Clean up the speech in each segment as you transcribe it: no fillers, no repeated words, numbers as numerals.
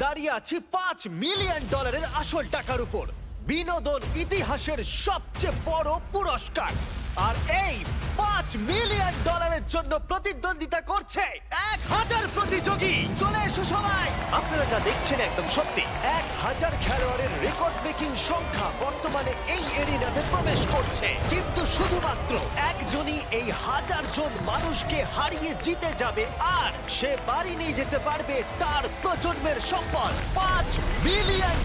দাঁড়িয়ে আছি $5 মিলিয়ন আসল টাকার উপর, বিনোদন ইতিহাসের সবচেয়ে বড় পুরস্কার। আর এই $5 মিলিয়ন জন্য প্রতিদ্বন্দ্বিতা করছে 1000 প্রতিযোগী। চলে এসো সবাই। আপনারা যা দেখছেন একদম সত্যি। 1000 খেলোয়াড়ের রেকর্ড ব্রেকিং সংখ্যা বর্তমানে এই এরিনাতে প্রবেশ করছে, কিন্তু শুধুমাত্র একজনই এই 1000 জন মানুষকে হারিয়ে জিতে যাবে, আর সে বাড়ি নিয়ে যেতে পারবে তার প্রজন্মের সম্পদ $5 মিলিয়ন।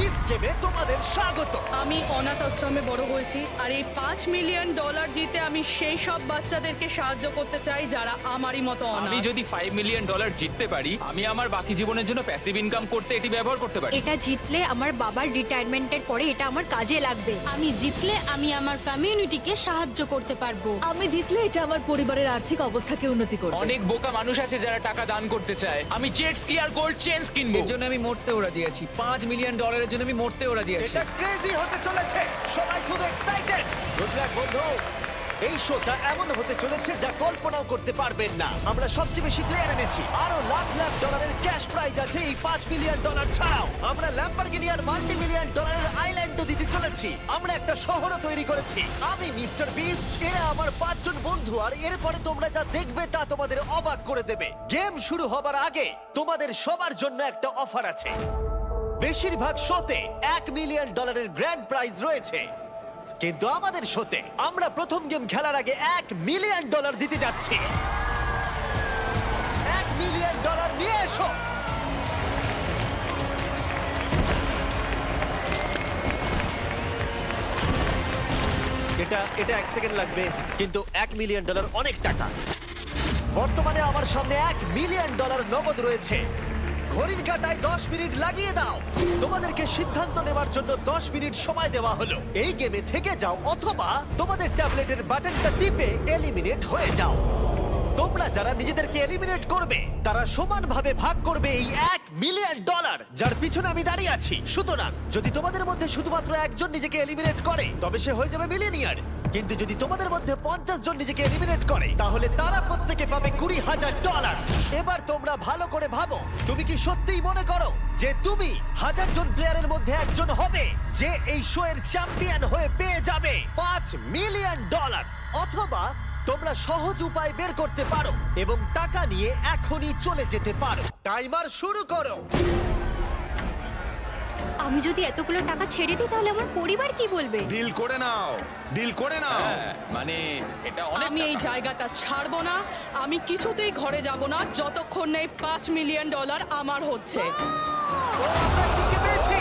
বিস্ট গেমে তোমাদের স্বাগত। আমি অনাথ আশ্রমে বড় হয়েছি, আর এই $5 মিলিয়ন জিতে আমি সেই সব বাচ্চাদেরকে সাহায্য করতে চাই যারা আমারই মতো আমি অনাথ। যদি $5 মিলিয়ন জিততে পারি, আমি আমার বাকি জীবনের জন্য প্যাসিভ ইনকাম করতে এটি ব্যবহার করতে পারি। এটা জিতলে আমার বাবার রিটায়ারমেন্টের পরে এটা আমার কাজে লাগবে। আমি জিতলে আমি আমার কমিউনিটিকে সাহায্য করতে পারবো। আমি জিতলে এটা আমার পরিবারের আর্থিক অবস্থাকে উন্নতি করবে। অনেক বোকা মানুষ আছে যারা টাকা দান করতে চায়। আমি জেট স্কি আর গোল্ড চেইনস কিনবো। এর জন্য আমি মরতেও রাজি আছি। $5 মিলিয়ন জন্য আমি মরতেও রাজি আছি। এটা ক্রেজি হতে চলেছে, সবাই খুব এক্সাইটেড। গুড লাক বন্ধু। এই শোটা এমন হতে চলেছে যা কল্পনাও করতে পারবেন না। আমরা সবচেয়ে বেশি প্লেয়ার এনেছি, আরো লাখ লাখ ডলারের ক্যাশ প্রাইজ আছে এই $5 মিলিয়ন ছাড়াও। আমরা ল্যাম্বরগিনি আর $1 মিলিয়ন আইল্যান্ডও দিতে চলেছি। আমরা একটা শহরও তৈরি করেছি। আমি মিস্টার বিস্ট, এরা আমার 5 জন বন্ধু, আর এরপরে তোমরা যা দেখবে তা তোমাদের অবাক করে দেবে। গেম শুরু হবার আগে তোমাদের সবার জন্য একটা অফার আছে। বেশিরভাগ শোতে $1 মিলিয়ন গ্র্যান্ড প্রাইজ রয়েছে, কিন্তু আমাদের শোতে আমরা প্রথম গেম খেলার আগে $1 মিলিয়ন দিতে যাচ্ছি। $1 মিলিয়ন নিয়ে এসো। এটা 1 সেকেন্ড লাগবে, কিন্তু $1 মিলিয়ন অনেক টাকা। বর্তমানে আমার সামনে $1 মিলিয়ন নগদ রয়েছে। ঘড়ির কাঁটায় 10 মিনিট লাগিয়ে দাও। তোমাদেরকে সিদ্ধান্ত নেওয়ার জন্য 10 মিনিট সময় দেওয়া হলো। এই গেমে থেকে যাও, অথবা তোমাদের ট্যাবলেটের বাটনটা টিপে এলিমিনেট হয়ে যাও। তোমরা যারা নিজেদেরকে এলিমিনেট করবে তারা সমানভাবে ভাগ করবে এই $1 মিলিয়ন, যার পিছনে আমি দাঁড়িয়ে আছি। সুতরাং যদি তোমাদের মধ্যে শুধুমাত্র একজন নিজেকে এলিমিনেট করে তবে সে হয়ে যাবে মিলিয়নিয়ার, কিন্তু যদি তোমাদের মধ্যে 50 জন নিজেকে এলিমিনেট করে তাহলে তারা প্রত্যেকে পাবে $20,000। এবার তোমরা ভালো করে ভাবো, তুমি কি সত্যিই মনে করো যে তুমি 1000 জন প্লেয়ারের মধ্যে একজন হবে যে এই শো এর চ্যাম্পিয়ন হয়ে পেয়ে যাবে $5 মিলিয়ন? অথবা তোমরা সহজ উপায় বের করতে পারো এবং টাকা নিয়ে এখনই চলে যেতে পারো। টাইমার শুরু করো। আমি যদি এতগুলো টাকা ছেড়ে দিই তাহলে আমার পরিবার কি বলবে? ডিল করে নাও, ডিল করে নাও। হ্যাঁ, মানে এটা অনেক আমি এই টাকা। জায়গাটা ছাড়বো না। আমি কিছুতেই ঘরে যাব না যতক্ষণ না এই $5 মিলিয়ন আমার হচ্ছে। ও, আমরা জিতে পেয়েছি।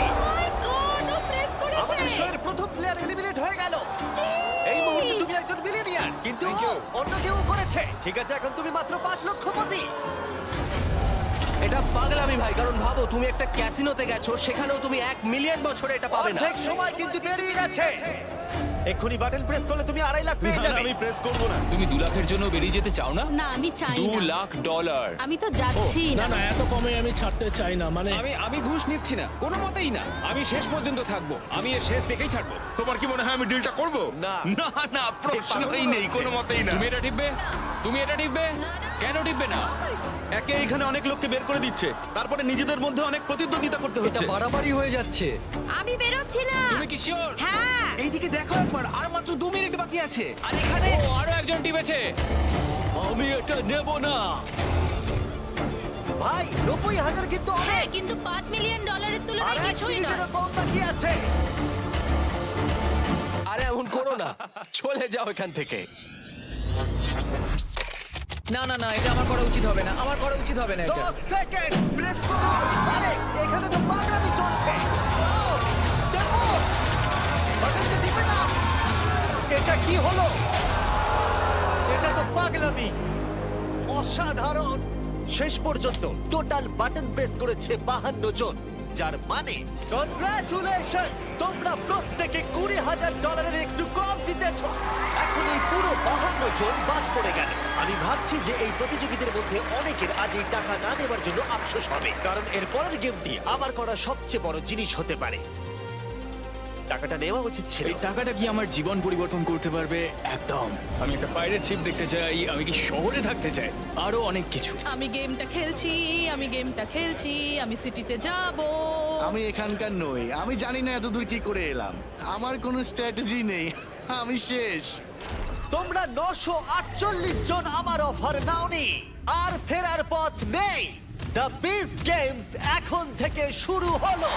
প্রেস করেছে। আমাদের শোয়ের প্রথম প্লেয়ার এলিমিনেট হয়ে গেল। এই মুহূর্তে তুমি একজন মিলিয়নিয়ার, কিন্তু ও অন্য কেউ করেছে। ঠিক আছে, এখন তুমি মাত্র 5 লক্ষপতি। এটা পাগলামি ভাই, কারণ ভাবো তুমি একটা ক্যাসিনোতে গেছো, সেখানেও তুমি 1 মিলিয়ন বছরে এটা পাবে না। অর্ধেক সময় কিন্তু পেরিয়ে গেছে। এক্ষুনি বাটন প্রেস করলে তুমি $2.5 লাখ পেয়ে যাবে। আমি প্রেস করব না। তুমি 2 লাখের জন্য বেরিয়ে যেতে চাও না? না, আমি চাই $2 না। লাখ। আমি তো যাচ্ছি না। না এত কমে আমি ছাড়তে চাই না, মানে আমি ঘুষ নিচ্ছি না, কোনো মতেই না। আমি শেষ পর্যন্ত থাকবো, আমি এর শেষ দেখেই ছাড়বো। তোমার কি মনে হয় আমি ডিলটা করব? না। না না, প্রশ্নই নেই, কোনো মতেই না। তুমি এটা টিপবে? তুমি এটা টিপবে? কেন টিপবে না? একে এখানে অনেক লোককে বের করে দিচ্ছে, তারপরে নিজেদের মধ্যে অনেক প্রতিদ্বন্দ্বিতা করতে এটা হচ্ছে। বাড়াবাড়ি হয়ে যাচ্ছে। আমি বেরোচ্ছি না। তুমি কি শিওর? হ্যাঁ। এইদিকে দেখো একবার, আর মাত্র 2 মিনিট বাকি আছে। আর এখানে ও, আরো একজন টিপেছে। আমি এটা নেব না। ভাই 90,000 কিন্তু অনেক। হ্যাঁ, কিন্তু $5 মিলিয়ন আর তুলনায় 1 কিছুই নয়। মিনিটেরও কম বাকি আছে। আরে এমন করো না, চলে যাও এখান থেকে। না না না, এটা আমার করা উচিত হবে না, আমার করা উচিত হবে না এটা। 10 সেকেন্ড প্রেস করো। আরে এখানে তো পাগলামি চলছে। ও, দেখো, বাটনটা টিপে দাও। এটা কি হলো? এটা তো পাগলামি। অসাধারণ। শেষ পর্যন্ত টোটাল বাটন প্রেস করেছে 52 জন, যার মানে কনগ্রাচুলেশন, তোমরা প্রত্যেকে $20,000 একটু কম জিতেছো। এখন এই পুরো 52 জন বাদ পড়ে গেল। আমি ভাবছি যে এই প্রতিযোগীদের মধ্যে অনেকের আজ এই টাকা না নেবার জন্য আফসোস হবে, কারণ এর পরের গেমটি আমার করা সবচেয়ে বড় জিনিস হতে পারে। টাকাটা নেওয়া উচিত ছিল। এই টাকাটা কি আমার জীবন পরিবর্তন করতে পারবে? একদম। আমি একটা পাইরেট শিপ দেখতে চাই, আমি কি শহরে থাকতে চাই, আরো অনেক কিছু। আমি গেমটা খেলছি, আমি সিটিতে যাব। আমি এখানকার নই, আমি জানি না এতদূর কি করে এলাম, আমার কোনো স্ট্র্যাটেজি নেই, আমি শেষ। তোমরা 948 জন আমার অফার নাওনি, আর ফেরার পথ নেই। দ্য বিস্ট গেমস এখন থেকে শুরু হলো।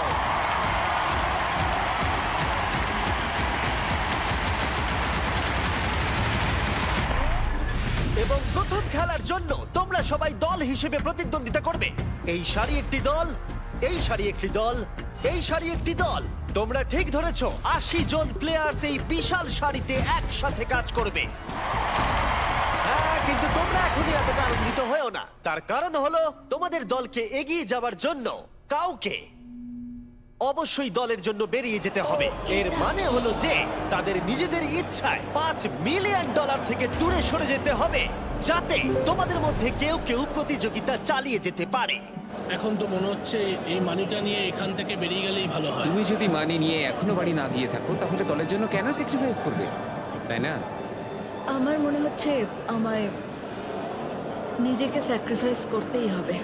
এবং প্রথম খেলার জন্য তোমরা সবাই দল হিসেবে প্রতিদ্বন্দ্বিতা করবে। এই সারি একটি দল, এই সারি একটি দল, এই সারি একটি দল। তোমরা ঠিক ধরেছো, 80 জন প্লেয়ার্স এই বিশাল সারিতে একসাথে কাজ করবে। হ্যাঁ, কিন্তু তোমরা এখনই এতটা আনন্দিত হয়েও না। তার কারণ হলো তোমাদের দলকে এগিয়ে যাওয়ার জন্য কাউকে অবশ্যই দলের জন্য বেরিয়ে যেতে হবে। এর মানে হলো যে তাদের নিজেদের ইচ্ছায় $5 মিলিয়ন থেকে দূরে সরে যেতে হবে, যাতে তোমাদের মধ্যে কেউ কেউ প্রতিযোগিতা চালিয়ে যেতে পারে। এখন তো মনে হচ্ছে এই মানিটা নিয়ে এখান থেকে বেরিয়ে গেলেই ভালো হয়। তুমি যদি মানি নিয়ে এখনো বাড়ি না গিয়ে থাকো তাহলে দলের জন্য কেন স্যাক্রিফাইস করবে, তাই না? আমার মনে হচ্ছে আমায় নিজেকে স্যাক্রিফাইস করতেই হবে।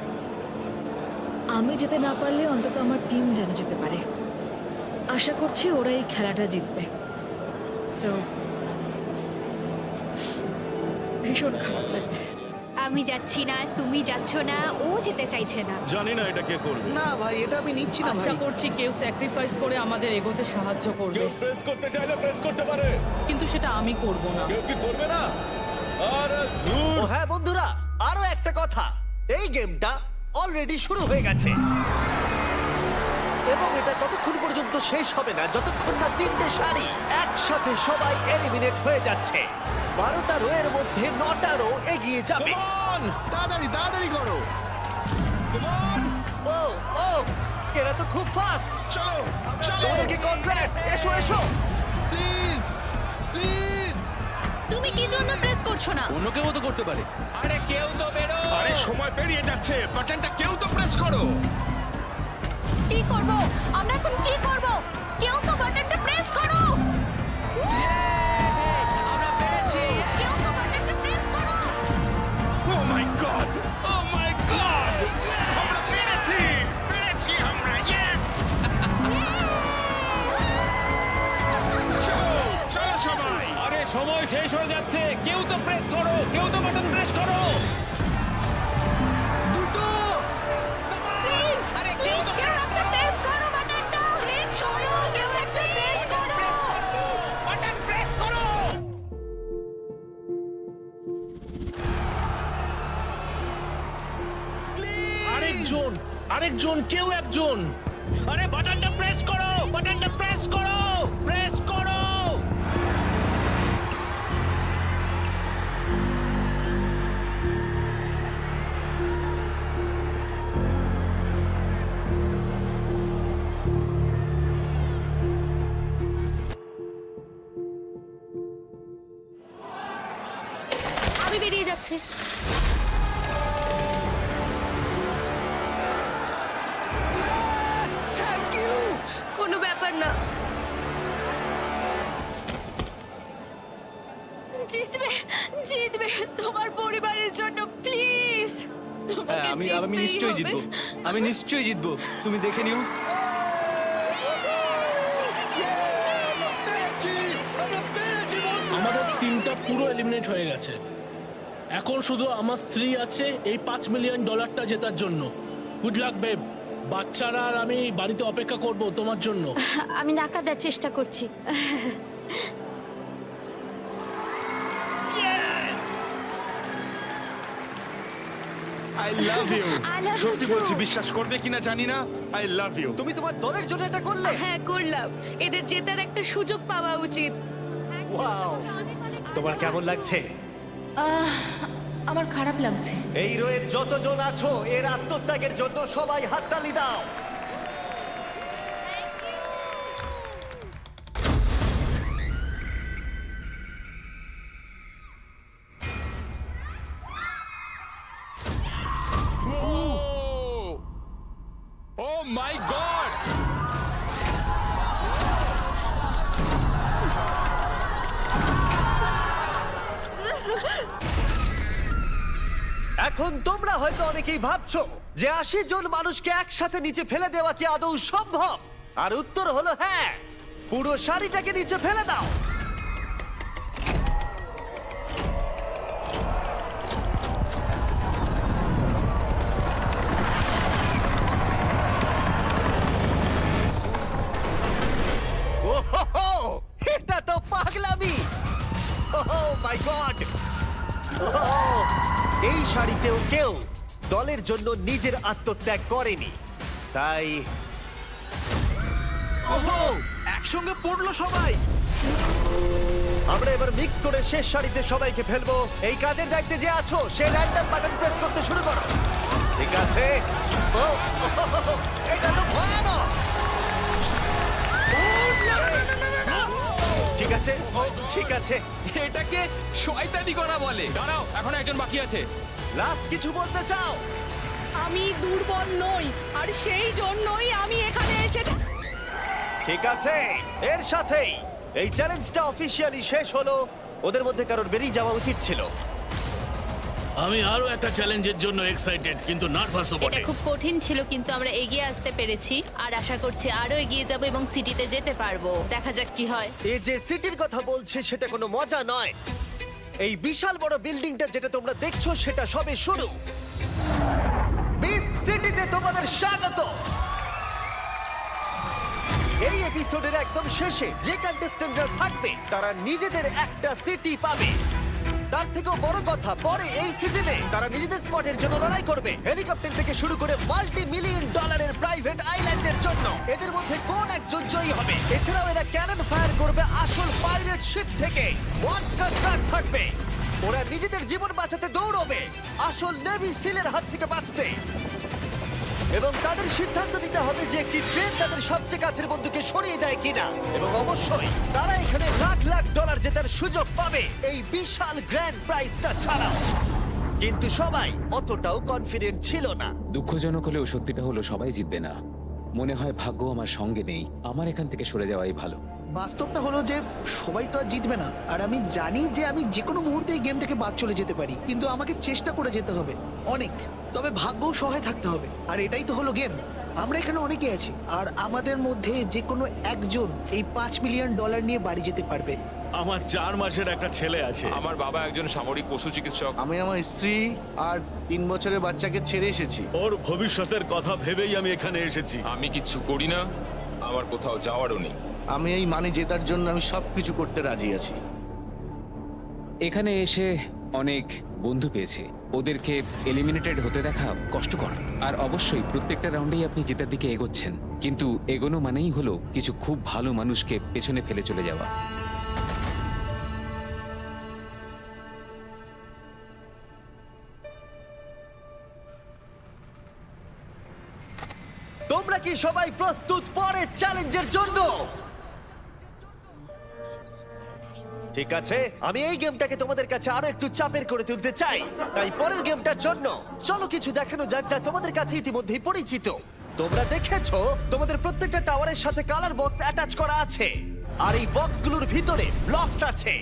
আমি যেতে না পারলে অন্তত আমার টিম যেন যেতে পারে। আশা করছি ওরা এই খেলাটা জিতবে। সো ভীষণ খারাপ লাগছে। আমি যাচ্ছি না, তুমি যাচ্ছ না, ও যেতে চাইছে না। জানি না এটা কে করবে। না ভাই, এটা আমি নিচ্ছি না ভাই। আশা করছি কেউ স্যাক্রিফাইস করে আমাদের এগোতে সাহায্য করবে, প্রেস করতে চাইলে প্রেস করতে পারে, কিন্তু সেটা আমি করব না। কেউ কি করবে না? আরে ও হ্যাঁ বন্ধুরা, আরো একটা কথা, এই গেমটা অলরেডি শুরু হয়ে গেছে এবং এটা ততক্ষণ পর্যন্ত শেষ হবে না যতক্ষণ না 3টে সারি একসাথে সবাই এলিমিনেট হয়ে যাচ্ছে। 12টা রো এর মধ্যে 9টা রো এগিয়ে যাবে। তাড়াতাড়ি তাড়াতাড়ি করো। ও ও, এরা তো খুব ফাস্ট। চলো চলো তোমাদেরকে কনগ্রেটস। এসো এসো। Please please. তুমি কি জন্য প্রেস করছো না? অন্য কেউ তো করতে পারে। আরে কেউ তো বেরো। আরে সময় পেরিয়ে যাচ্ছে, বাটনটা কেউ তো প্রেস করো। কি করব? আমরা এখন কি করব? কেউ তো বাটনটা প্রেস করো। আমরা পেরেছি। কেউ তো বাটনটা প্রেস করো। ও মাই গড, ও মাই গড, আমরা পেরেছি, পেরেছি আমরা, ইয়েস। চলো চলো সবাই। আরে সময় শেষ হয়ে যাচ্ছে, কেউ তো প্রেস করো, কেউ তো বাটন প্রেস করো। প্লিজ, আরে কেউ একটা প্রেস করো বাটনটা। প্রেস করো, কেউ একটা প্রেস করো। বাটন প্রেস করো। আরেকজন কেউ একজন। আরে বাটনটা প্রেস করো, বাটনটা প্রেস করো, প্রেস করো। আমি বেরিয়ে যাচ্ছে। কোনো ব্যাপার না। জিতবে, জিতবে তোমার পরিবারের জন্য, প্লিজ। হ্যাঁ, আমি নিশ্চয়ই জিতবো, আমি নিশ্চয়ই জিতবো, তুমি দেখে নিও। আমাদের টিমটা পুরো এলিমিনেট হয়ে গেছে। এখন শুধু আমার স্ত্রী আছে এই $5 মিলিয়ন জেতার জন্য। Good luck babe. বাচ্চারা আর আমি বাড়িতে অপেক্ষা করব তোমার জন্য। আমি নাকা দেওয়ার চেষ্টা করছি। I love you. I love you সত্যি too. বলছি, বিশ্বাস করবে কিনা জানি না, আই লাভ ইউ। তুমি তোমার দলের জন্য এটা করলে? হ্যাঁ করলাম, এদের জেতার একটা সুযোগ পাওয়া উচিত। ওয়াও, তোমার কেমন লাগছে? আমার খারাপ লাগছে। এই রোয়ের যতজন আছো, এর আত্মত্যাগের জন্য সবাই হাততালি দাও। ও মাই গড! এখন তোমরা হয়তো অনেকেই ভাবছো যে 80 জন মানুষকে একসাথে নিচে ফেলে দেওয়া কি আদৌ সম্ভব? আর উত্তর হলো হ্যাঁ। পুরো শাড়িটাকে নিচে ফেলে দাও। ওহো, এটা তো পাগলামি! ওহ মাই গড! এই শাড়িতেও কেউ দলের জন্য নিজের আত্মত্যাগ করেনি, তাই একসঙ্গে পড়লো সবাই। আমরা এবার মিক্স করে শেষ শাড়িতে সবাইকে ফেলবো। এই কাজের দায়িত্বে যে আছো সে র্যান্ডম বাটন প্রেস করতে শুরু করো। ঠিক আছে? ও, এটা তো ভয়ানক! ঠিক আছে, ও ঠিক আছে। এটাকে শয়তানি করা বলে। দাঁড়াও, এখন একজন বাকি আছে। লাস্ট কিছু বলতে চাও? আমি দুর্বল নই, আর সেই জন্যই আমি এখানে এসে ঠিক আছে, এর সাথেই এই চ্যালেঞ্জটা অফিসিয়ালি শেষ হলো। ওদের মধ্যে কারোর বেরিয়ে যাওয়া উচিত ছিল। আমি আরো একটা চ্যালেঞ্জের জন্য এক্সাইটেড, কিন্তু নার্ভাসও এটা বটে। খুব কঠিন ছিল, কিন্তু আমরা এগিয়ে আসতে পেরেছি আর আশা করছি আরো এগিয়ে যাব এবং সিটিতে যেতে পারবো। দেখা যাক কি হয়। এই যে সিটির কথা বলছে সেটা কোনো মজা নয়। এই বিশাল বড় বিল্ডিংটা যেটা তোমরা দেখছো সেটা সবে শুরু। বিস্ট সিটিতে তোমাদের স্বাগত। এই এপিসোডের একদম শেষে যে কন্টেস্ট্যান্টরা থাকবে তারা নিজেদের একটা সিটি পাবে। তার থেকেও বড় কথা, পরে এই সিজনে তারা নিজেদের স্পটের জন্য লড়াই করবে, হেলিকপ্টার থেকে শুরু করে $multi-million প্রাইভেট আইল্যান্ডের জন্য। এদের মধ্যে কোন একজন জয়ী হবে? এছাড়াও এরা ক্যানন ফায়ার করবে আসল পাইরেট শিপ থেকে। মনস্টার ট্রাক থাকবে। ওরা নিজেদের জীবন বাঁচাতে দৌড়বে আসল নেভি সিলের হাত থেকে বাঁচতে। এবং তাদের সিদ্ধান্ত নিতে হবে যে একটি ট্রেন তাদের সবচেয়ে কাছের বন্ধুকে সরিয়ে দেয় কিনা। এবং অবশ্যই তারা এখানে লাখ লাখ ডলার জেতার সুযোগ পাবে এই বিশাল গ্র্যান্ড প্রাইজটা ছাড়াও। কিন্তু সবাই অতটাও কনফিডেন্ট ছিল না। দুঃখজনক হলেও সত্যিটা হলো সবাই জিতবে না। মনে হয় ভাগ্য আমার সঙ্গে নেই। আমার এখান থেকে সরে যাওয়াই ভালো। বাস্তবটা হলো যে সবাই তো আর জিতবে না, আর আমি জানি যে আমি যে কোনো মুহূর্তে এই গেম থেকে বাদ চলে যেতে পারি, কিন্তু আমাকে চেষ্টা করে যেতে হবে অনেক। তবে ভাগ্যও সহায় থাকতে হবে, আর এটাই তো হলো গেম। আমরা এখানে অনেকে আছি, আর আমাদের মধ্যে যে কোনো একজন এই $5 মিলিয়ন নিয়ে বাড়ি যেতে পারবে। আমার 4 মাসের একটা ছেলে আছে। আমার বাবা একজন সামরিক পশু চিকিৎসক। আমি আমার স্ত্রী আর 3 বছরের বাচ্চাকে ছেড়ে এসেছি। ওর ভবিষ্যতের কথা ভেবেই আমি এখানে এসেছি। আমি কিচ্ছু করি না, আমার কোথাও যাওয়ারও নেই। আমি এই মানে জেতার জন্য আমি সবকিছু করতে রাজি আছি। এখানে এসে অনেক বন্ধু পেয়েছি। ওদেরকে এলিমিনেটেড হতে দেখা কষ্টকর। আর অবশ্যই প্রত্যেকটা রাউন্ডেই আপনি জেতার দিকে এগোচ্ছেন, কিন্তু এগোনো মানেই হলো কিছু খুব ভালো মানুষকে পেছনে ফেলে চলে যাওয়া। তোমরা কি সবাই প্রস্তুত পরের চ্যালেঞ্জের জন্য? ঠিক আছে, আমি এই গেমটাকে তোমাদের কাছে আরো একটু চাপের করে তুলতে চাই। তাই পরের গেমটার জন্য চলো কিছু দেখানো যাক যা তোমাদের কাছে ইতিমধ্যেই পরিচিত। তোমরা দেখেছো তোমাদের প্রত্যেকটা টাওয়ারের সাথে কালার বক্স অ্যাটাচ করা আছে, আর এই বক্সগুলোর ভিতরে ব্লকস আছে।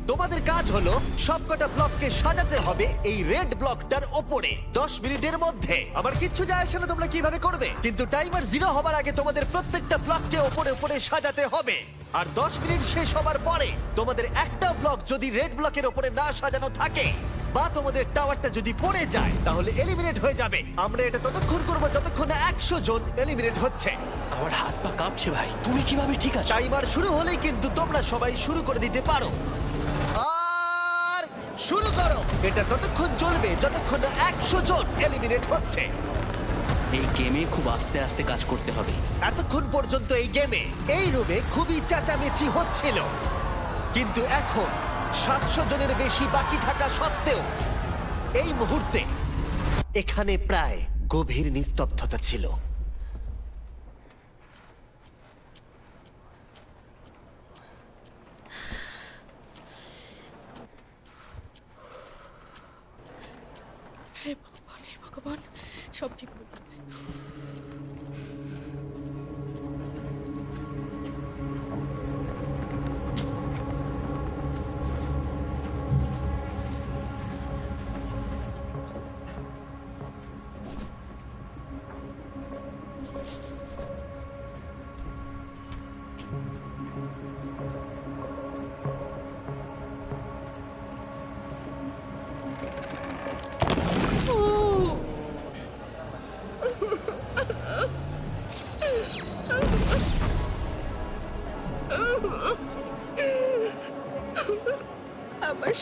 তোমাদের কাজ হলো সবকটা ব্লককে সাজাতে হবে এই রেড ব্লকটার ওপরে 10 মিনিটের মধ্যে। আমার কিচ্ছু যায় আসে না তোমরা কিভাবে করবে, কিন্তু টাইমার 0 হবার আগে তোমাদের প্রত্যেকটা ব্লককে ওপরে ওপরে সাজাতে হবে। আর 10 মিনিট শেষ হবার পরে তোমাদের একটা ব্লক যদি রেড ব্লকের ওপরে না সাজানো থাকে বা তোমাদের টাওয়ারটা যদি পড়ে যায় তাহলে এলিমিনেট হয়ে যাবে। আমরা এটা ততক্ষণ করবো যতক্ষণ না 100 জন এলিমিনেট হচ্ছে। আমার হাত পা কাঁপছে ভাই। তুমি কিভাবে ঠিক আছো? টাইমার শুরু হলেই কিন্তু তোমরা সবাই শুরু করে দিতে পারো। আর শুরু করো। এটা ততক্ষণ চলবে যতক্ষণ না 100 জন এলিমিনেট হচ্ছে। এই গেমে খুব আস্তে আস্তে কাজ করতে হবে। এতক্ষণ পর্যন্ত এই গেমে এই রুমে খুবই চেঁচামেচি হচ্ছিল, কিন্তু এখন 700 জনের বেশি বাকি থাকা সত্ত্বেও এই মুহূর্তে এখানে প্রায় গভীর নিস্তব্ধতা ছিল। হে ভগবান, সব ঠিক হয়ে যাবে।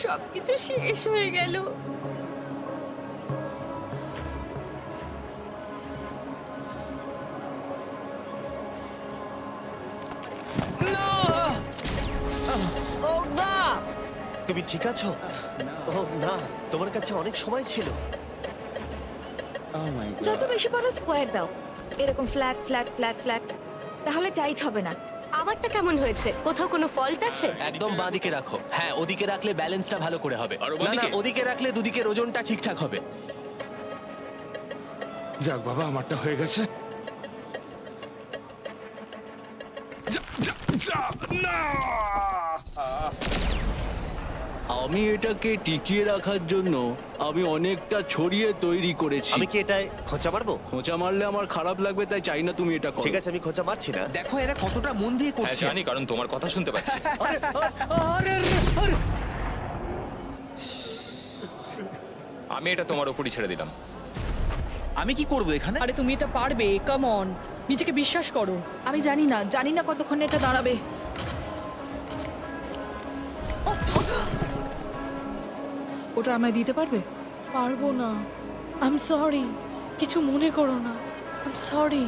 সবকিছু শেষ হয়ে গেল। ও না! তুমি ঠিক আছো? ও না, তোমার কাছে অনেক সময় ছিল। Oh my God. যত বেশি পারো স্কোয়ার দাও, এরকম ফ্ল্যাট ফ্ল্যাট ফ্ল্যাট ফ্ল্যাট, তাহলে টাইট হবে না। আমারটা কেমন হয়েছে? কোথাও কোনো ফল্ট আছে? একদম বাঁদিকে রাখো। হ্যাঁ, ওদিকে রাখলে ব্যালেন্সটা ভালো করে হবে। আরো না না, বাঁদিকে? ওদিকে রাখলে দুদিকের ওজনটা ঠিকঠাক হবে। যাক বাবা, আমারটা হয়ে গেছে। না! আমি এটাকে টিকিয়ে রাখার জন্য আমি অনেকটা ছড়িয়ে তৈরি করেছি। আমি কি এটায় খোঁচা মারবো? খোঁচা মারলে আমার খারাপ লাগবে, তাই চাই না তুমি এটা করো। ঠিক আছে, আমি খোঁচা মারছি না। দেখো এরা কতটা মন দিয়ে করছে। জানি, কারণ তোমার কথা শুনতে পাচ্ছি। আমি এটা তোমার উপরই ছেড়ে দিলাম। আমি কি করব এখানে? আরে তুমি এটা পারবে, কাম অন, নিজেকে বিশ্বাস করো। আমি জানি না কতক্ষণ এটা দাঁড়াবে। ওটা আমায় দিতে পারবে? পারবো না, আই এম সরি, কিছু মনে করো না, আই এম সরি।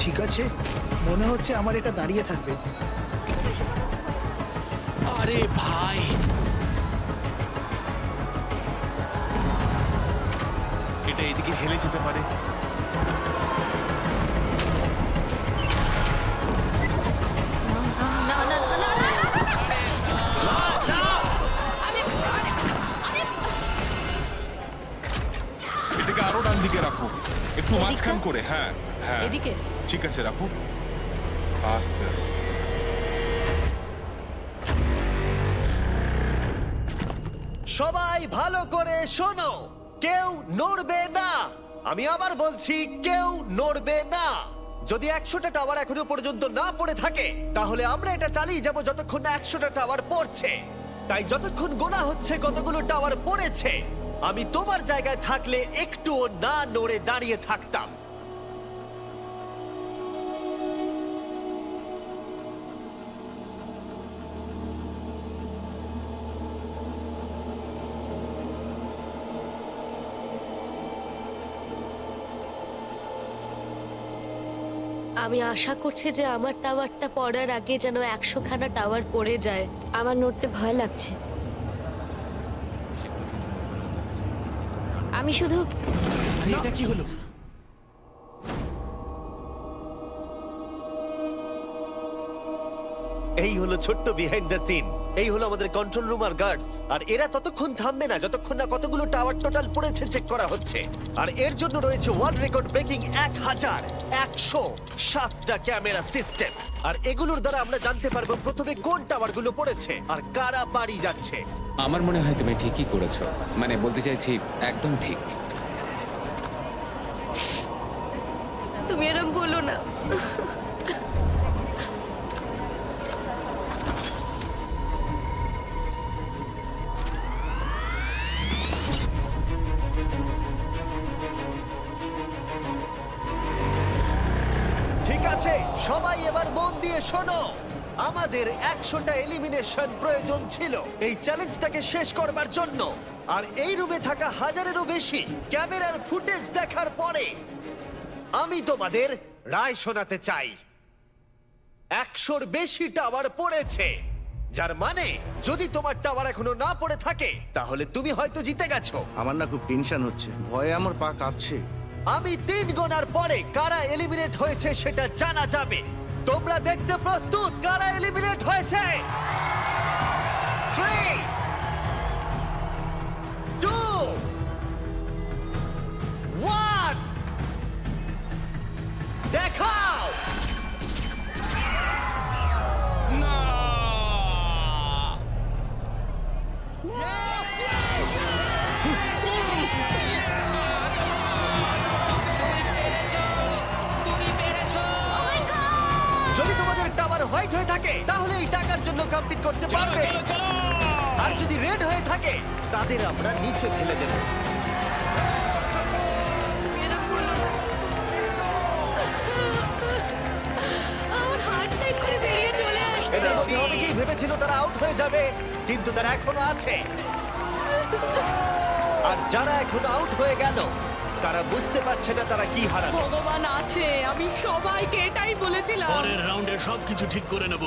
ঠিক আছে, মনে হচ্ছে আমার এটা দাঁড়িয়ে থাকবে। আরে ভাই, এটা এদিকে হেলে যেতে পারে। এটাকে আরো ডান দিকে রাখো, একটু মাঝখান করে। হ্যাঁ হ্যাঁ, এদিকে? ঠিক আছে, রাখো আস্তে আস্তে। সবাই ভালো করে শোনো, কেউ নড়বে না। আমি আবার বলছি, কেউ নড়বে না। যদি 100টা টাওয়ার এখনো পর্যন্ত না পড়ে থাকে, তাহলে আমরা এটা চালিয়ে যাব যতক্ষণ না 100টা টাওয়ার পড়ছে। তাই যতক্ষণ গোনা হচ্ছে কতগুলো টাওয়ার পড়েছে, আমি তোমার জায়গায় থাকলে একটুও না নড়ে দাঁড়িয়ে থাকতাম। আমি আশা করছি যে আমার টাওয়ারটা পড়ার আগে যেন 100খানা টাওয়ার পড়ে যায়। আমার নড়তে ভয় লাগছে। আমি শুধু আরে এটা কি হলো? এই হলো ছোট্ট বিহাইন্ড দ্য সিন। এই হলো আমাদের কন্ট্রোল রুম আর গার্ডস। আর এরা ততক্ষণ থামবে না যতক্ষণ না কতগুলো টাওয়ার টোটাল পড়েছে চেক করা হচ্ছে। আর এর জন্য রয়েছে ওয়ার্ল্ড রেকর্ড ব্রেকিং 1107টা ক্যামেরা সিস্টেম। আর এগুলোর দ্বারা আমরা জানতে পারবো প্রথমে কোন টাওয়ারগুলো পড়েছে আর কারা বাড়ি যাচ্ছে। আমার মনে হয় তুমি ঠিকই করেছো, মানে বলতে চাইছি একদম ঠিক। তুমি এরম বলো না। ঠিক আছে, সবাই এবার মন দিয়ে শোনো। আমাদের 100টা এলিমিনেশন প্রয়োজন ছিল এই চ্যালেঞ্জটাকে শেষ করবার জন্য। আর এই রুমে থাকা হাজারেরও বেশি ক্যামেরার ফুটেজ দেখার পরে আমি তোমাদের রায় শোনাতে চাই। 100র বেশি টাওয়ার পড়েছে, যার মানে যদি তোমার টাওয়ার এখনো না পড়ে থাকে তাহলে তুমি হয়তো জিতে গেছো। আমার না খুব টেনশন হচ্ছে, ভয়ে আমার পা কাঁপছে। আমি 3 গোনার পরে কারা এলিমিনেট হয়েছে সেটা জানা যাবে। তোমরা দেখতে প্রস্তুত কারা এলিমিনেট হয়েছে? 3, 2, 1, দেখাও। না! হোয়াইট হয়ে থাকে তাহলে এই টাকার জন্য কম্পিট করতে পারবে। আর যদি রেড হয়ে থাকে তাদের আমরা নিচে ফেলে দেব। আমার হাতটা এক্ষুনি বেরিয়ে চলে এদের আসছে। মধ্যে অনেকেই ভেবেছিল তারা আউট হয়ে যাবে, কিন্তু তারা এখনো আছে। আর যারা এখন আউট হয়ে গেল তারা বুঝতে পারছে না তারা কি হারাবে। ভগবান আছে, আমি সবাইকে এটাই বলেছিলাম। পরের রাউন্ডে সবকিছু ঠিক করে নেব,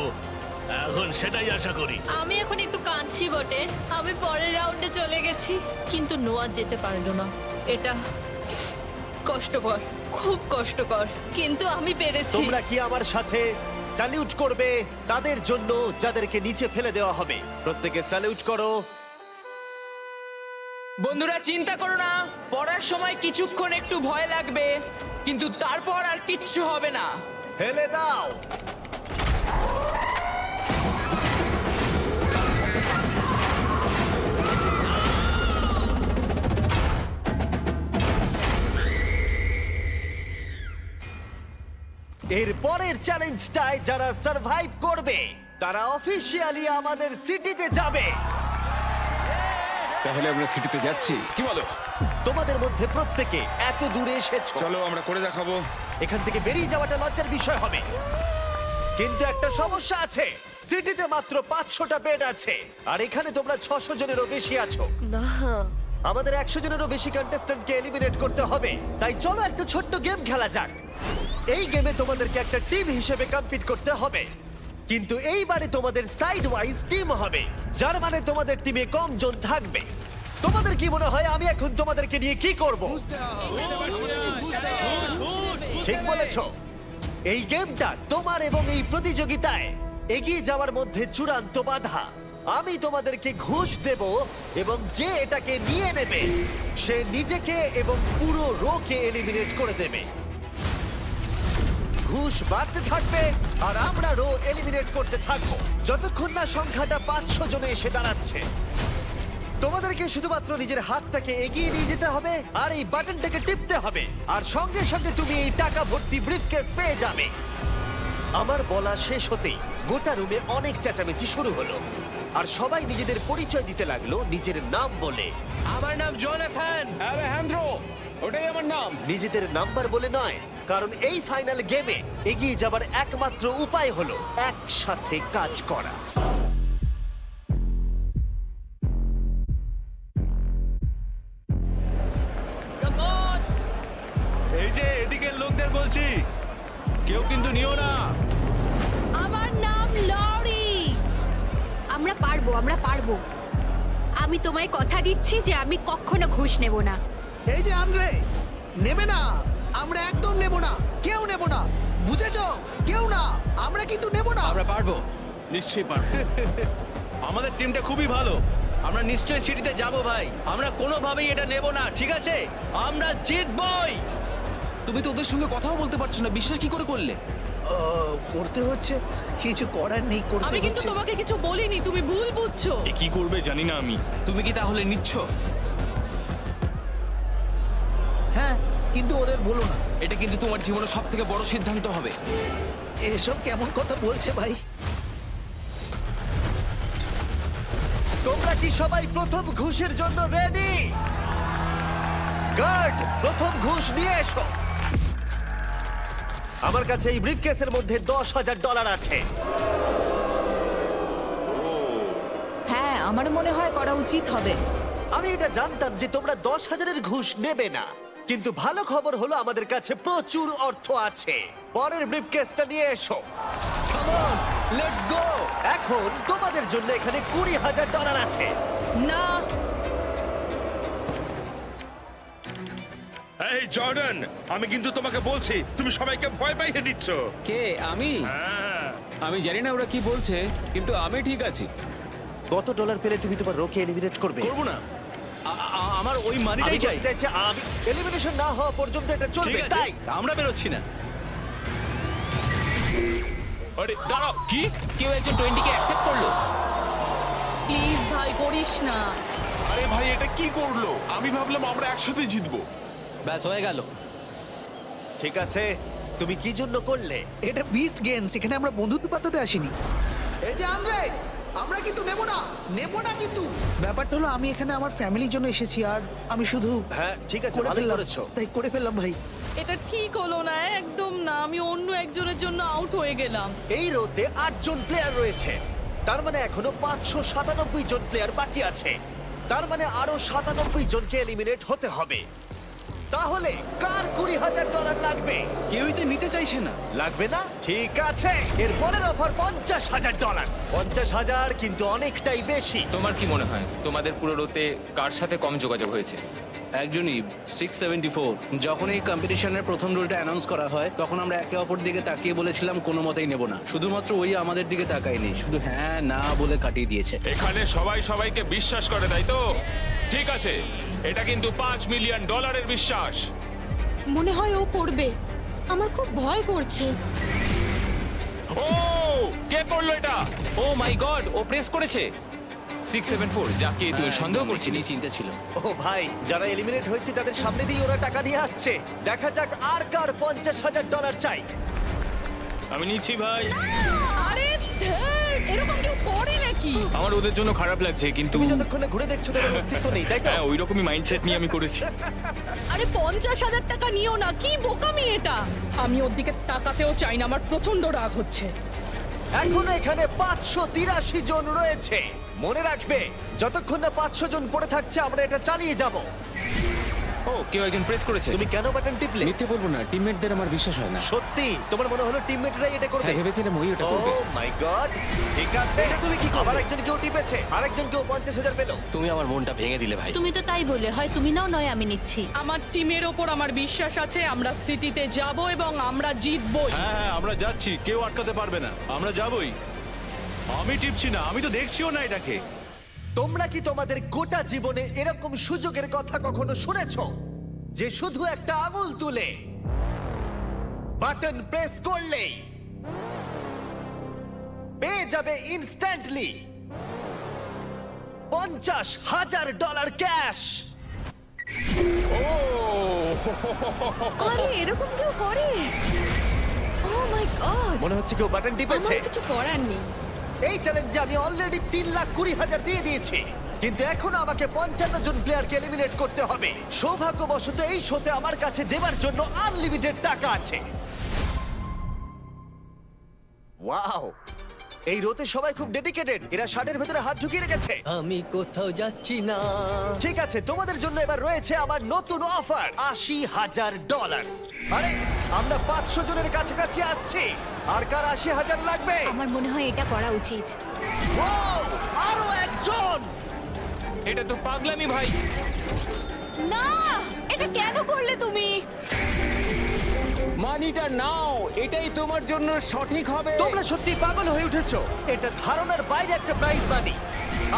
এখন সেটাই আশা করি। আমি এখন একটু কাঁদছি বটে, আমি পরের রাউন্ডে চলে গেছি, কিন্তু নোয়া যেতে পারলো না। এটা কষ্টকর, খুব কষ্টকর, কিন্তু আমি পেরেছি। তোমরা কি আমার সাথে স্যালিউট করবে তাদের জন্য যাদেরকে নিচে ফেলে দেওয়া হবে? প্রত্যেকে স্যালিউট করো। বন্ধুরা চিন্তা করো না, পড়ার সময় কিছুক্ষণ একটু ভয় লাগবে, কিন্তু তারপর আর কিচ্ছু হবে না। ফেলে দাও। এর পরের চ্যালেঞ্জটায় যারা সার্ভাইভ করবে তারা অফিসিয়ালি আমাদের সিটিতে যাবে। তাহলে আমরা সিটিতে যাচ্ছি, কি বলো? তোমাদের মধ্যে প্রত্যেকে এত দূরে এসেছো, চলো আমরা করে দেখাবো। এখান থেকে বেরিয়ে যাওয়াটা লজ্জার বিষয় হবে। কিন্তু একটা সমস্যা আছে, সিটিতে মাত্র 500টা বেড আছে, আর এখানে তোমরা 600 জনেরও বেশি আছো। না, আমাদের 100 জনেরও বেশি কন্টেস্ট্যান্টকে এলিমিনেট করতে হবে। তাই চলো একটা ছোট্ট গেম খেলা যাক। এই গেমে তোমাদেরকে একটা টিম হিসেবে কম্পিট করতে হবে, কিন্তু এইবারে তোমাদের সাইড ওয়াইজ টিম হবে, যার মানে তোমাদের টিমে কম জন থাকবে। তোমাদের কি মনে হয় আমি এখন তোমাদেরকে নিয়ে কি করব? ঠিক বলেছো, এই গেমটা তোমার এবং এই প্রতিযোগিতায় এগিয়ে যাওয়ার মধ্যে চূড়ান্ত বাধা। আমি তোমাদেরকে ঘুষ দেব এবং যে এটাকে নিয়ে নেবে সে নিজেকে এবং পুরো রোকে এলিমিনেট করে দেবে। ঘুষ বাড়তে থাকবে আর আমরা রো এলিমিনেট করতে থাকবো যতক্ষণ না সংখ্যাটা 500 জনে এসে দাঁড়াচ্ছে। তোমাদেরকে শুধুমাত্র নিজের হাতটাকে এগিয়ে নিয়ে যেতে হবে আর এই বাটনটাকে টিপতে হবে, আর সঙ্গে সঙ্গে তুমি এই টাকা ভর্তি ব্রিফকেস পেয়ে যাবে। আমার বলা শেষ হতেই গোটা রুমে অনেক চেঁচামেচি শুরু হলো, আর সবাই নিজেদের পরিচয় দিতে লাগলো নিজের নাম বলে। আমার নাম জোনাথন। আলেহান্দ্রো, ওটাই আমার নাম। নিজেদের নাম্বার বলে নয়, কারণ এই ফাইনাল গেমে এগিয়ে যাবার একমাত্র উপায় হলো একসাথে কাজ করা। এই যে এদিকের লোকদের বলছি, কেউ কিন্তু নিও না। আমার নাম লরি। আমরা পারবো, আমরা পারবো। আমি তোমায় কথা দিচ্ছি যে আমি কখনো ঘুষ নেব না। এই যে আন্দ্রে, নেবে না, আমরা একদম নেব না, কেউ নেব না, বুঝেছো? কেউ না, আমরা কিন্তু নেব না। আমরা পারবো। নিশ্চয়ই পারবো। আমাদের টিমটা খুবই ভালো, আমরা নিশ্চয়ই সিটিতে যাব ভাই। আমরা কোনোভাবেই এটা নেব না, ঠিক আছে? আমরা জিতবই। তুমি তো ওদের সঙ্গে কথাও বলতে পারছো না, বিশ্বাস কি করে করলে? করতে হচ্ছে, কিছু করার নেই, করতে আমি কিন্তু হচ্ছে। তোমাকে কিছু বলিনি, তুমি ভুল বুঝছো। কি করবে জানি না আমি। তুমি কি তাহলে নিচ্ছ? হ্যাঁ, কিন্তু ওদের বলো না। এটা কিন্তু তোমার জীবনের সব থেকে বড় সিদ্ধান্ত হবে। এসব কেমন কথা বলছে ভাই? তোমরা কি সবাই প্রথম ঘুষের জন্য রেডি? গার্ড, প্রথম ঘুষ নিয়ে এসো। আমার কাছে এই ব্রিফকেসের মধ্যে $10,000 আছে। হ্যাঁ, আমার মনে হয় করা উচিত হবে। আমি এটা জানতাম যে তোমরা 10,000-এর ঘুষ নেবে না, কিন্তু ভালো খবর হলো আমাদের কাছে প্রচুর অর্থ আছে। পরের ব্রিফকেসটা নিয়ে এসো। Come on, let's go. এখন তোমাদের জন্য এখানে $20,000 আছে। না, এই জর্ডান, আমি কিন্তু তোমাকে বলছি, তুমি সবাইকে ভয় পাইয়ে দিচ্ছ। কে? আমি? হ্যাঁ। আমি জানি না ওরা কি বলছে, কিন্তু আমি ঠিক আছি। কত ডলার পেলে তুমি তোমার রোকে এলিমিনেট করবে? করবো না, আমার ওই আমি মানিটাই চাই। বলতে চাইছি, আমি এলিমিনেশন না হওয়া পর্যন্ত এটা ঠিক চলবে। আছে, তাই আমরা বেরোচ্ছি না। আরে দাঁড়াও, কি? কেউ একজন 20কে অ্যাকসেপ্ট করলো। প্লিজ ভাই করিস না। আরে ভাই, এটা কি করলো? আমি ভাবলাম আমরা একসাথে জিতবো। ব্যাস হয়ে গেল। ঠিক আছে, তুমি কি জন্য করলে? এটা বিস্ট গেমস, এখানে আমরা বন্ধুত্ব পাতাতে আসিনি। এই যে আন্দ্রে, আমরা কিন্তু নেব না কিন্তু। ব্যাপারটা হলো আমি এখানে আমার ফ্যামিলির জন্য এসেছি, আর আমি শুধু হ্যাঁ ঠিক আছে, করে ভালোই ফেললাম, করেছো। তাই করে ফেললাম ভাই। এটা ঠিক হলো না, একদম না। আমি অন্য একজনের জন্য আউট হয়ে গেলাম। এই রোতে 8 জন প্লেয়ার রয়েছে, তার মানে এখনো 597 জন প্লেয়ার বাকি আছে। তার মানে আরো 97 জনকে এলিমিনেট হতে হবে। তাহলে কার $20,000 লাগবে? কেউই তো নিতে চাইছে না। লাগবে না? ঠিক আছে, এর পরের অফার $50,000। 50,000 কিন্তু অনেকটাই বেশি। তোমার কি মনে হয় তোমাদের পুরো রোতে কার সাথে কম যোগাযোগ হয়েছে? একজনই 674। যখন এই কম্পিটিশনের প্রথম রুলটা অ্যানাউন্স করা হয় তখন আমরা একে অপর দিকে তাকিয়ে বলেছিলাম কোনো মতেই নেব না। শুধুমাত্র ওই আমাদের দিকে তাকায়নি, শুধু হ্যাঁ না বলে কাটিয়ে দিয়েছে। এখানে সবাই সবাইকে বিশ্বাস করে, তাই তো? ঠিক আছে, এটা কিন্তু $5 মিলিয়ন বিশ্বাস। মনে হয় ও পড়বে। আমার খুব ভয় করছে। ও কে করলো এটা? ও মাই গড, ও প্রেস করেছে 674, যাকে তুই সন্দেহ করছিলি। চিন্তা ছিল। ও ভাই, যারা এলিমিনেট হয়েছে তাদের সামনে দিয়ে ওরা টাকা নিয়ে আসছে। দেখা যাক আর কার $50,000 চাই। আমি নিচ্ছি ভাই। আরে ধ্যার, এরকম কেউ করে নাকি? আমার ওদের জন্য খারাপ লাগছে, কিন্তু তুমি যতক্ষণে ঘুরে দেখছো তাদের অস্তিত্ব নেই, তাই তো? হ্যাঁ, ওই রকমই মাইন্ডসেট নিয়ে আমি করেছি। আরে 50,000 টাকা নিও না, কি বোকামি এটা। আমি ওর দিকে তাকাতেও চাই না, আমার প্রচন্ড রাগ হচ্ছে। এখনো এখানে 583 জন রয়েছে। মনে রাখবে, যতক্ষণ না 500 জন পড়ে থাকছে আমরা এটা চালিয়ে যাব। ও, কেউ একজন প্রেস করেছে। তুমি কেন বাটন টিপলে? মিথ্যে বলবো না, টিমমেটদের আমার বিশ্বাস হয় না। সত্যি তোমার মনে হলো টিমমেটরাই এটা করবে? হ্যাঁ, ভেবেছিলাম ওই ওটা ও করবে। মাই গড, ঠিক আছে। তুমি কি আবার একজন কেউ টিপেছে, আরেকজন কেউ 50,000 পেল। তুমি আমার মনটা ভেঙে দিলে ভাই। তুমি তো তাই বলে, হয় তুমি নাও নয় আমি নিচ্ছি। আমার টিমের ওপর আমার বিশ্বাস আছে। আমরা সিটিতে যাব এবং আমরা জিতবই। হ্যাঁ আমরা যাচ্ছি, কেউ আটকাতে পারবে না, আমরা যাবই। আমি টিপছি না, আমি তো দেখছিও না এটাকে। তোমরা কি তোমাদের গোটা জীবনে এরকম সুযোগের কথা কখনো শুনেছো, যে শুধু একটা আঙুল তুলে বাটন প্রেস করলেই পেয়ে যাবে ইনস্ট্যান্টলি $50,000 ক্যাশ? আরে এরকম কেউ করে? ও মাই গড, মনে হচ্ছে কেউ বাটন টিপেছে। কিছু করার নেই। এই চ্যালেঞ্জে আমি অলরেডি 3,20,000 দিয়ে দিয়েছি, কিন্তু এখনো আমাকে 55 জন প্লেয়ারকে এলিমিনেট করতে হবে। সৌভাগ্যবশত এই শোতে আমার কাছে দেবার জন্য আনলিমিটেড টাকা আছে। ওয়াও, এই রোতে সবাই খুব ডেডিকেটেড। এরা শার্টের ভেতরে হাত ঢুকিয়ে রেখেছে। আমি কোথাও যাচ্ছি না। ঠিক আছে, তোমাদের জন্য এবার রয়েছে আমার নতুন অফার, $80,000। আরে আমরা 500 জনের কাছাকাছি আসছি। আর কার 80,000 লাগবে? আমার মনে হয় এটা করা উচিত। Wow, আরো একজন। এটা তো পাগলামি ভাই। না, এটা কেন করলে তুমি? মানিটা নাও, এটাই তোমার জন্য সঠিক হবে। তোমরা সত্যি পাগল হয়ে উঠেছো। এটা ধারণার বাইরে একটা প্রাইজ মানি।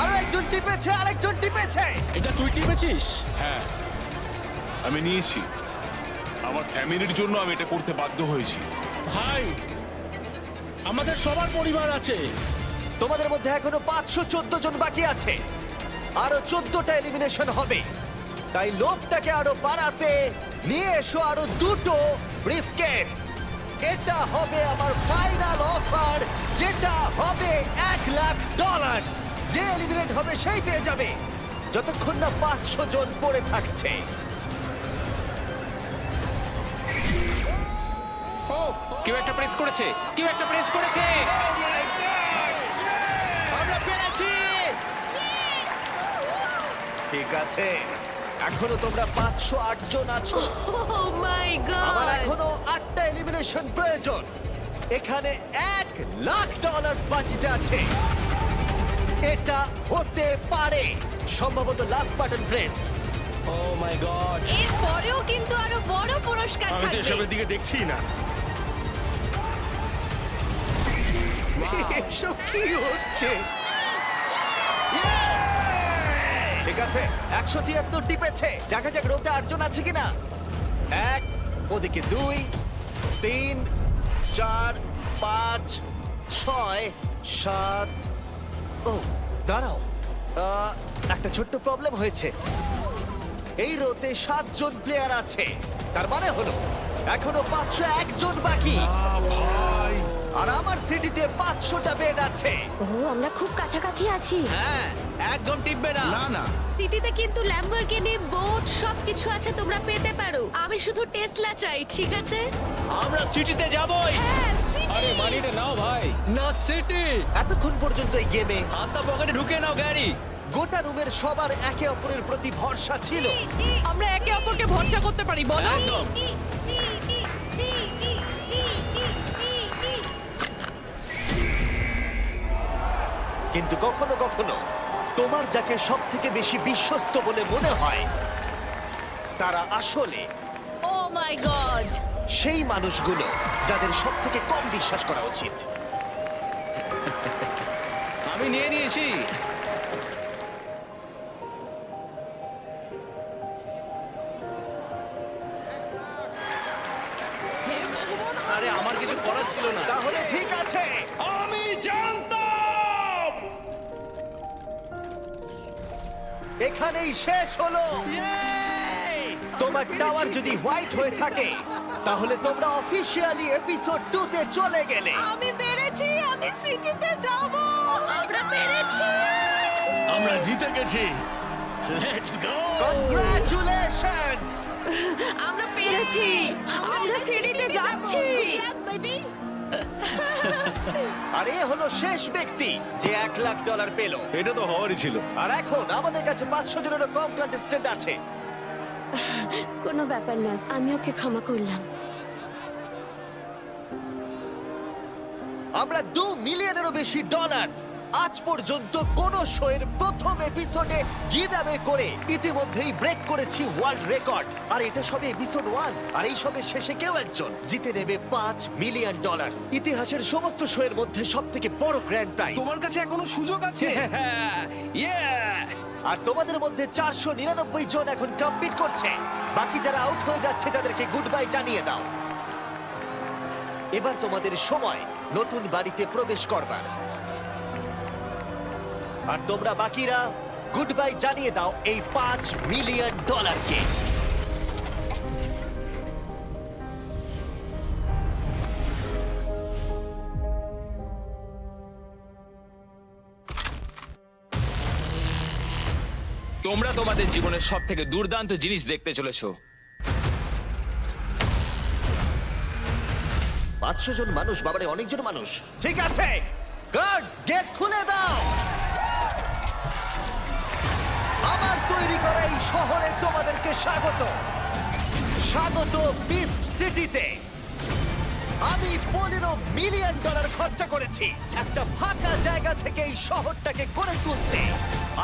আরো একজন টিপেছে, আরেকজন টিপেছে। এটা তুই টিপেছিস? হ্যাঁ, আমি নিয়েছি। আমার ফ্যামিলির জন্য আমি এটা করতে বাধ্য হয়েছি। ভাই, আমাদের সবার পরিবার আছে। তোমাদের মধ্যে এখনো 514 জন বাকি আছে। আরো 14টা এলিমিনেশন হবে। তাই লোভটাকে আরো বাড়াতে নিয়ে এসো আরো 2টো ব্রিফকেস। এটা হবে আমার ফাইনাল অফার, যেটা হবে $1,00,000। যে এলিমিনেট হবে সেই পেয়ে যাবে, যতক্ষণ না 500 জন পড়ে থাকছে। ও, কেউ একটা প্রেস করেছে, কেউ একটা প্রেস করেছে। আমরা পেরেছি। ঠিক আছে, এখনো তোমরা 508 জন আছো। ও মাই আমার গড। এখনো 8টা এলিমিনেশন প্রয়োজন। এখানে $1,00,000 বাজিতে আছে। এটা হতে পারে সম্ভবত লাস্ট বাটন প্রেস। ও মাই গড। এর পরেও কিন্তু আরো বড় পুরস্কার আমি তো থাকবে। এসবের দিকে দেখছি না। এসব কি হচ্ছে? ঠিক আছে, 173 টিপেছে। দেখা যাক রোতে 8 জন আছে কিনা। 1, ওদিকে 2, 3, 4, 5, 6, 7। ও দাঁড়াও, একটা ছোট্ট প্রবলেম হয়েছে। এই রোতে 7 জন প্লেয়ার আছে। তার মানে হলো এখনো 501 জন বাকি। আর আমার সিটিতে 500টা বেড আছে। ও আমরা খুব কাছাকাছি আছি। হ্যাঁ, একদম টিপবে না। না না সিটিতে কিন্তু ল্যাম্বরগিনি বোট সবকিছু আছে, তোমরা পেতে পারো। আমি শুধু টেসলা চাই, ঠিক আছে? আমরা সিটিতে যাবই। আরে মানিটা নাও ভাই। না সিটি। এতক্ষণ পর্যন্ত এই গেমে হাতটা পকেটে ঢুকে নাও গ্যারি। গোটা রুমের সবার একে অপরের প্রতি ভরসা ছিল। আমরা একে অপরকে ভরসা করতে পারি, বলো? একদম। কিন্তু কখনো কখনো তোমার যাকে সব থেকে বেশি বিশ্বস্ত বলে মনে হয় তারা আসলে ও মাই গড! সেই মানুষগুলো যাদের সব থেকে কম বিশ্বাস করা উচিত। আমি নিয়ে নিয়েছি। আরে আমার কিছু করার ছিল না। তাহলে ঠিক আছে, আমি জানতাম। এখানেই শেষ হলো। তোমার টাওয়ার যদি হোয়াইট হয়ে থাকে তাহলে তোমরা অফিসিয়ালি এপিসোড 2 তে চলে গেলে। আমি পেরেছি, আমি সিটিতে যাব। আমরা পেরেছি! আমরা জিতে গেছি। Let's go. কনগ্রাচুলেশনস! আমরা পেরেছি! আমরা সিটিতে যাচ্ছি! বেবি! আর এ হলো শেষ ব্যক্তি যে $1 লাখ পেল। এটা তো হওয়ারই ছিল। আর এখন আমাদের কাছে 500 জনেরও কম কন্টেস্ট্যান্ট আছে। কোনো ব্যাপার না, আমি ওকে ক্ষমা করলাম। আমরা $2 মিলিয়নেরও বেশি ডলার আজ পর্যন্ত কোন শোয়ের প্রথম এপিসোডে গিভ অ্যাওয়ে করে ইতিমধ্যেই ব্রেক করেছি ওয়ার্ল্ড রেকর্ড। আর এটা সবে এপিসোড 1, আর এই সবে শেষে কেউ একজন জিতে নেবে $5 মিলিয়ন। ইতিহাসের সমস্ত শোয়ের মধ্যে সবথেকে বড় গ্র্যান্ড প্রাইজ। তোমার কাছে এখনো সুযোগ আছে। আর তোমাদের মধ্যে 499 জন এখন কমপ্লিট করছে। বাকি যারা আউট হয়ে যাচ্ছে তাদেরকে গুড বাই জানিয়ে দাও। এবার তোমাদের সময় নতুন বাড়িতে প্রবেশ করবার। আর তোমরা বাকিরা গুড বাই জানিয়ে দাও এই $5 মিলিয়ন কে। তোমরা তোমাদের জীবনের সব থেকে দুর্দান্ত জিনিস দেখতে চলেছো। 500 জন মানুষ, বাবারে অনেকজন মানুষ। ঠিক আছে, গার্ডস গেট খুলে দাও। আমার তৈরি করা এই শহরে তোমাদেরকে স্বাগত। স্বাগত বিস্ট সিটিতে। আমি $15 মিলিয়ন খরচা করেছি একটা ফাঁকা জায়গা থেকে এই শহরটাকে গড়ে তুলতে।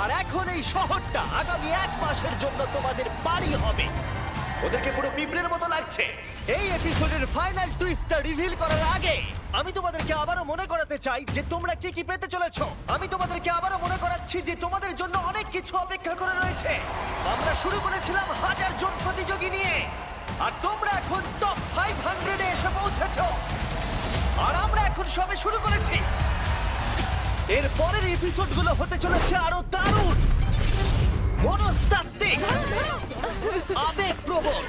আর এখন এই শহরটা আগামী 1 মাসের জন্য তোমাদের বাড়ি হবে। ওদেরকে পুরো পিঁপড়ের মতো লাগছে। এই এপিসোডের ফাইনাল টুইস্টটা রিভিল করার আগে আমি তোমাদেরকে আবারও মনে করাতে চাই যে তোমরা কি কি পেতে চলেছো। আমি তোমাদেরকে আবারও মনে করাচ্ছি যে তোমাদের জন্য অনেক কিছু অপেক্ষা করে রয়েছে। আমরা শুরু করেছিলাম 1000 জন প্রতিযোগী নিয়ে, আর তোমরা এখন টপ 500 এ এসে পৌঁছেছো। আর আমরা এখন সবে শুরু করেছি। এর পরের এপিসোডগুলো হতে চলেছে আরো দারুণ, মনস্তাত্ত্বিক, আবেগপ্রবণ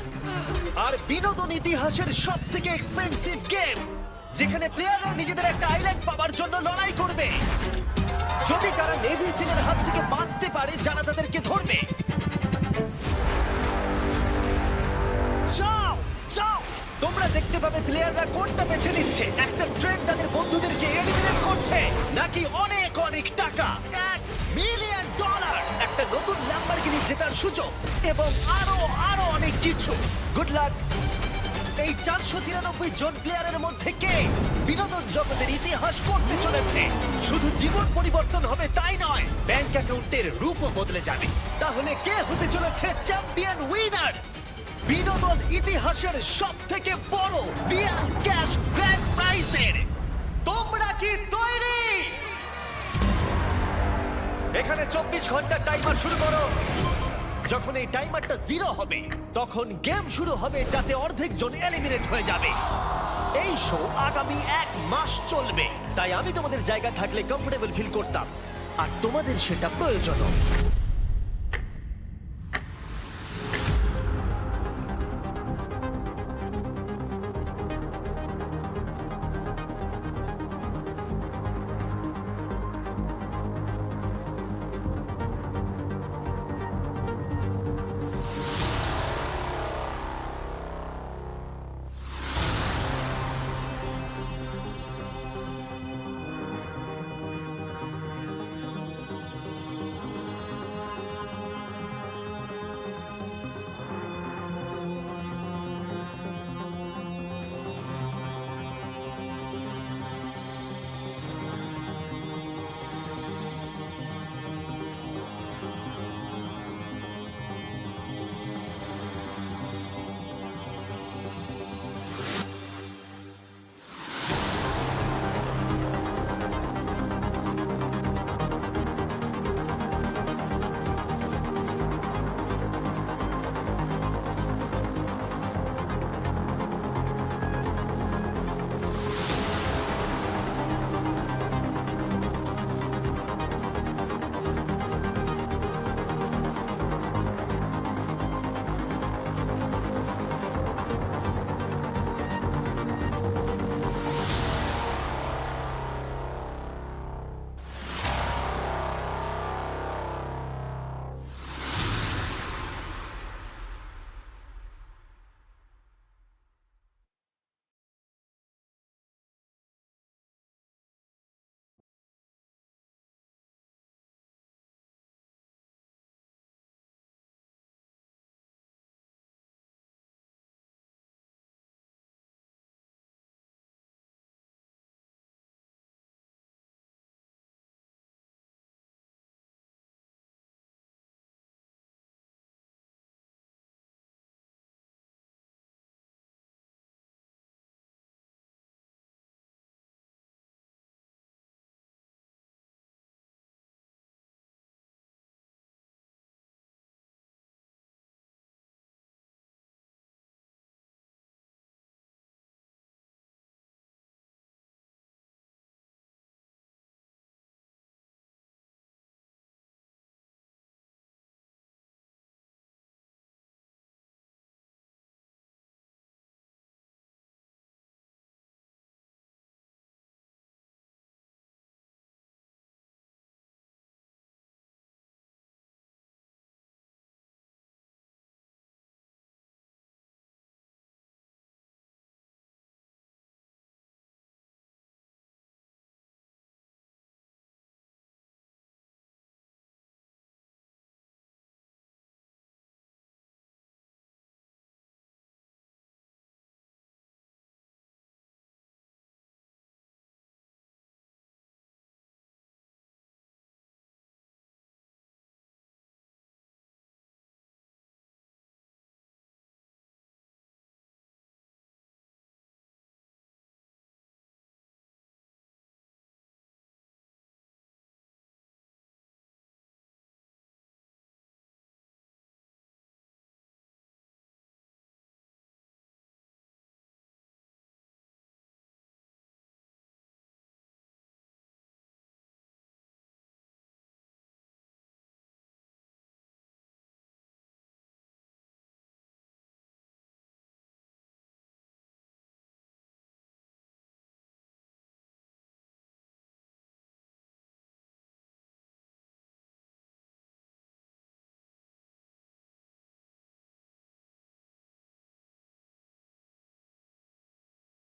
আর বিনোদন ইতিহাসের সব থেকে এক্সপেন্সিভ গেম, যেখানে প্লেয়াররা নিজেদের একটা আইল্যান্ড পাওয়ার জন্য লড়াই করবে। যদি তারা নেভি সিলের হাত থেকে বাঁচতে পারে যারা তাদেরকে ধরবে। যাও যাও, তোমরা দেখতে পাবে প্লেয়াররা কোনটা বেছে নিচ্ছে, একটা ট্রেন তাদের বন্ধুদেরকে এলিমিনেট করছে, নাকি অনেক অনেক টাকা, $1 মিলিয়ন, একটা নতুন ল্যাম্বরগিনি জেতার সুযোগ, এবং আরো আরো অনেক কিছু। Good luck. এই 493 জন প্লেয়ারের মধ্যে কে বিনোদন জগতের ইতিহাস করতে চলেছে? শুধু জীবন পরিবর্তন হবে তাই নয়, ব্যাংক অ্যাকাউন্টের রূপও বদলে যাবে। তাহলে কে হতে চলেছে চ্যাম্পিয়ন উইনার? বিনোদন ইতিহাসের সব থেকে বড় রিয়েল ক্যাশ গ্র্যান্ড প্রাইজের। তোমরা কি তৈরি? এখানে 24 ঘন্টার টাইমার শুরু করো। যখন এই টাইমারটা 0 হবে তখন গেম শুরু হবে, যাতে অর্ধেক জন এলিমিনেট হয়ে যাবে। এই শো আগামী 1 মাস চলবে। তাই আমি তোমাদের জায়গা থাকলে কমফোর্টেবল ফিল করতাম, আর তোমাদের সেটা প্রয়োজন।